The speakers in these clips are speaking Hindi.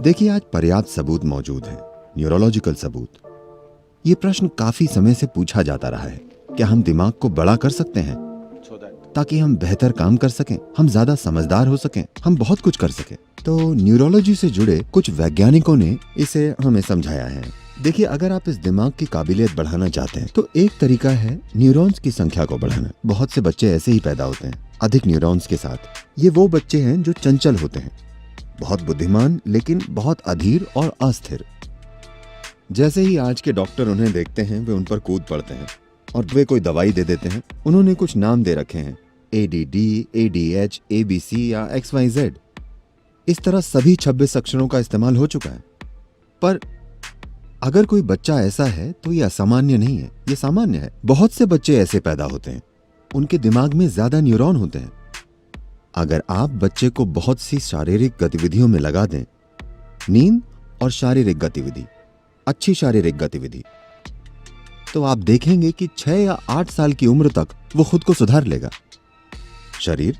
देखिए, आज पर्याप्त सबूत मौजूद हैं, न्यूरोलॉजिकल सबूत। ये प्रश्न काफी समय से पूछा जाता रहा है, क्या हम दिमाग को बड़ा कर सकते हैं ताकि हम बेहतर काम कर सकें, हम ज्यादा समझदार हो सकें, हम बहुत कुछ कर सकें। तो न्यूरोलॉजी से जुड़े कुछ वैज्ञानिकों ने इसे हमें समझाया है। देखिए, अगर आप इस दिमाग की काबिलियत बढ़ाना चाहते हैं तो एक तरीका है न्यूरॉन्स की संख्या को बढ़ाना। बहुत से बच्चे ऐसे ही पैदा होते हैं अधिक न्यूरॉन्स के साथ। ये वो बच्चे हैं जो चंचल होते हैं, बहुत बुद्धिमान लेकिन बहुत अधीर और अस्थिर। जैसे ही आज के डॉक्टर उन्हें देखते हैं वे उन पर कूद पड़ते हैं और वे कोई दवाई दे देते हैं। उन्होंने कुछ नाम दे रखे हैं, ADD, ADH, ABC या XYZ। इस तरह सभी 26 अक्षरों का इस्तेमाल हो चुका है। पर अगर कोई बच्चा ऐसा है तो ये असामान्य नहीं है, ये सामान्य है। बहुत से बच्चे ऐसे पैदा होते हैं, उनके दिमाग में ज्यादा न्यूरॉन होते हैं। अगर आप बच्चे को बहुत सी शारीरिक गतिविधियों में लगा दें, नींद और शारीरिक गतिविधि, अच्छी शारीरिक गतिविधि, तो आप देखेंगे कि 6 या 8 साल की उम्र तक वो खुद को सुधार लेगा। शरीर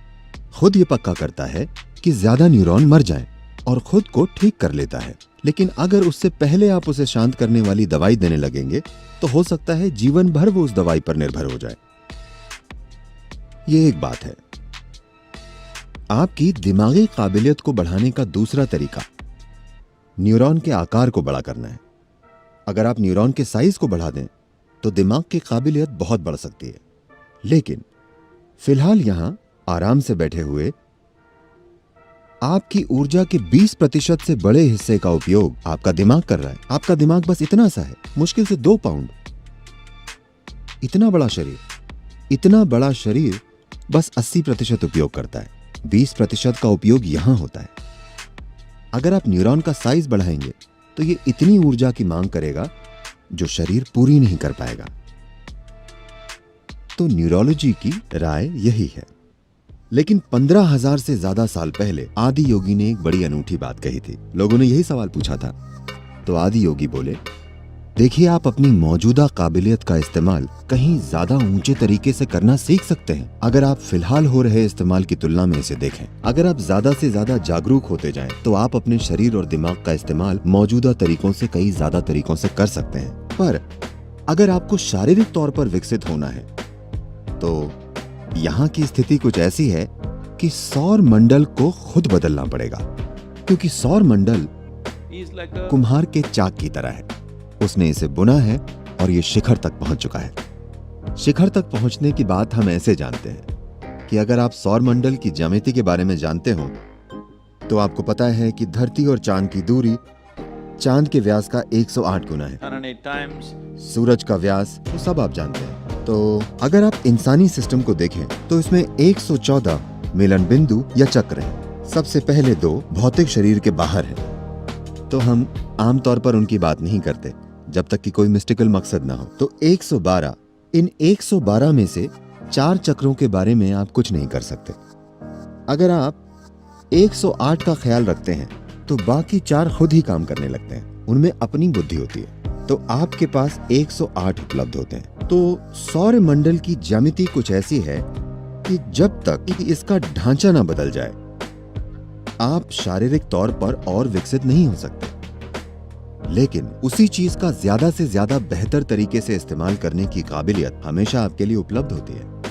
खुद ये पक्का करता है कि ज्यादा न्यूरॉन मर जाएं और खुद को ठीक कर लेता है। लेकिन अगर उससे पहले आप उसे शांत करने वाली दवाई देने लगेंगे तो हो सकता है जीवन भर वो उस दवाई पर निर्भर हो जाए। ये एक बात है। आपकी दिमागी काबिलियत को बढ़ाने का दूसरा तरीका न्यूरॉन के आकार को बड़ा करना है। अगर आप न्यूरॉन के साइज को बढ़ा दें तो दिमाग की काबिलियत बहुत बढ़ सकती है। लेकिन फिलहाल यहां आराम से बैठे हुए आपकी ऊर्जा के 20% से बड़े हिस्से का उपयोग आपका दिमाग कर रहा है। आपका दिमाग बस इतना सा है, मुश्किल से 2 पाउंड। इतना बड़ा शरीर बस 80% उपयोग करता है, 20% का उपयोग यहां होता है। अगर आप न्यूरॉन का साइज बढ़ाएंगे तो ये इतनी ऊर्जा की मांग करेगा जो शरीर पूरी नहीं कर पाएगा। तो न्यूरोलॉजी की राय यही है। लेकिन 15,000 से ज्यादा साल पहले आदि योगी ने एक बड़ी अनूठी बात कही थी। लोगों ने यही सवाल पूछा था। तो आदि योगी बोले, देखिए, आप अपनी मौजूदा काबिलियत का इस्तेमाल कहीं ज्यादा ऊंचे तरीके से करना सीख सकते हैं अगर आप फिलहाल हो रहे इस्तेमाल की तुलना में इसे देखें। अगर आप ज्यादा से ज्यादा जागरूक होते जाएं, तो आप अपने शरीर और दिमाग का इस्तेमाल मौजूदा तरीकों से कई ज्यादा तरीकों से कर सकते हैं। पर अगर आपको शारीरिक तौर पर विकसित होना है तो यहाँ की स्थिति कुछ ऐसी है कि सौर मंडल को खुद बदलना पड़ेगा, क्योंकि सौर मंडल कुम्हार के चाक की तरह है। उसने इसे बुना है और ये शिखर तक पहुंच चुका है। शिखर तक पहुंचने की बात हम ऐसे जानते हैं कि अगर आप सौर मंडल की ज्यामिति के बारे में जानते हो तो आपको पता है कि धरती और चांद की दूरी चांद के व्यास का 108 गुना है। सूरज का व्यास वो सब आप जानते हैं। तो अगर आप इंसानी सिस्टम को देखें तो इसमें 114 मिलन बिंदु या चक्र हैं। सबसे पहले 2 भौतिक शरीर के बाहर हैं। तो हम आमतौर पर उनकी बात नहीं करते जब तक कि कोई मिस्टिकल मकसद ना हो। तो 112, इन 112 में से 4 चक्रों के बारे में आप कुछ नहीं कर सकते। अगर आप 108 का ख्याल रखते हैं तो बाकी 4 खुद ही काम करने लगते हैं, उनमें अपनी बुद्धि होती है। तो आपके पास 108 उपलब्ध होते हैं। तो सौर मंडल की ज्यामिति कुछ ऐसी है कि जब तक इसका ढांचा ना बदल जाए आप शारीरिक तौर पर और विकसित नहीं हो सकते। लेकिन उसी चीज का ज्यादा से ज्यादा बेहतर तरीके से इस्तेमाल करने की काबिलियत हमेशा आपके लिए उपलब्ध होती है।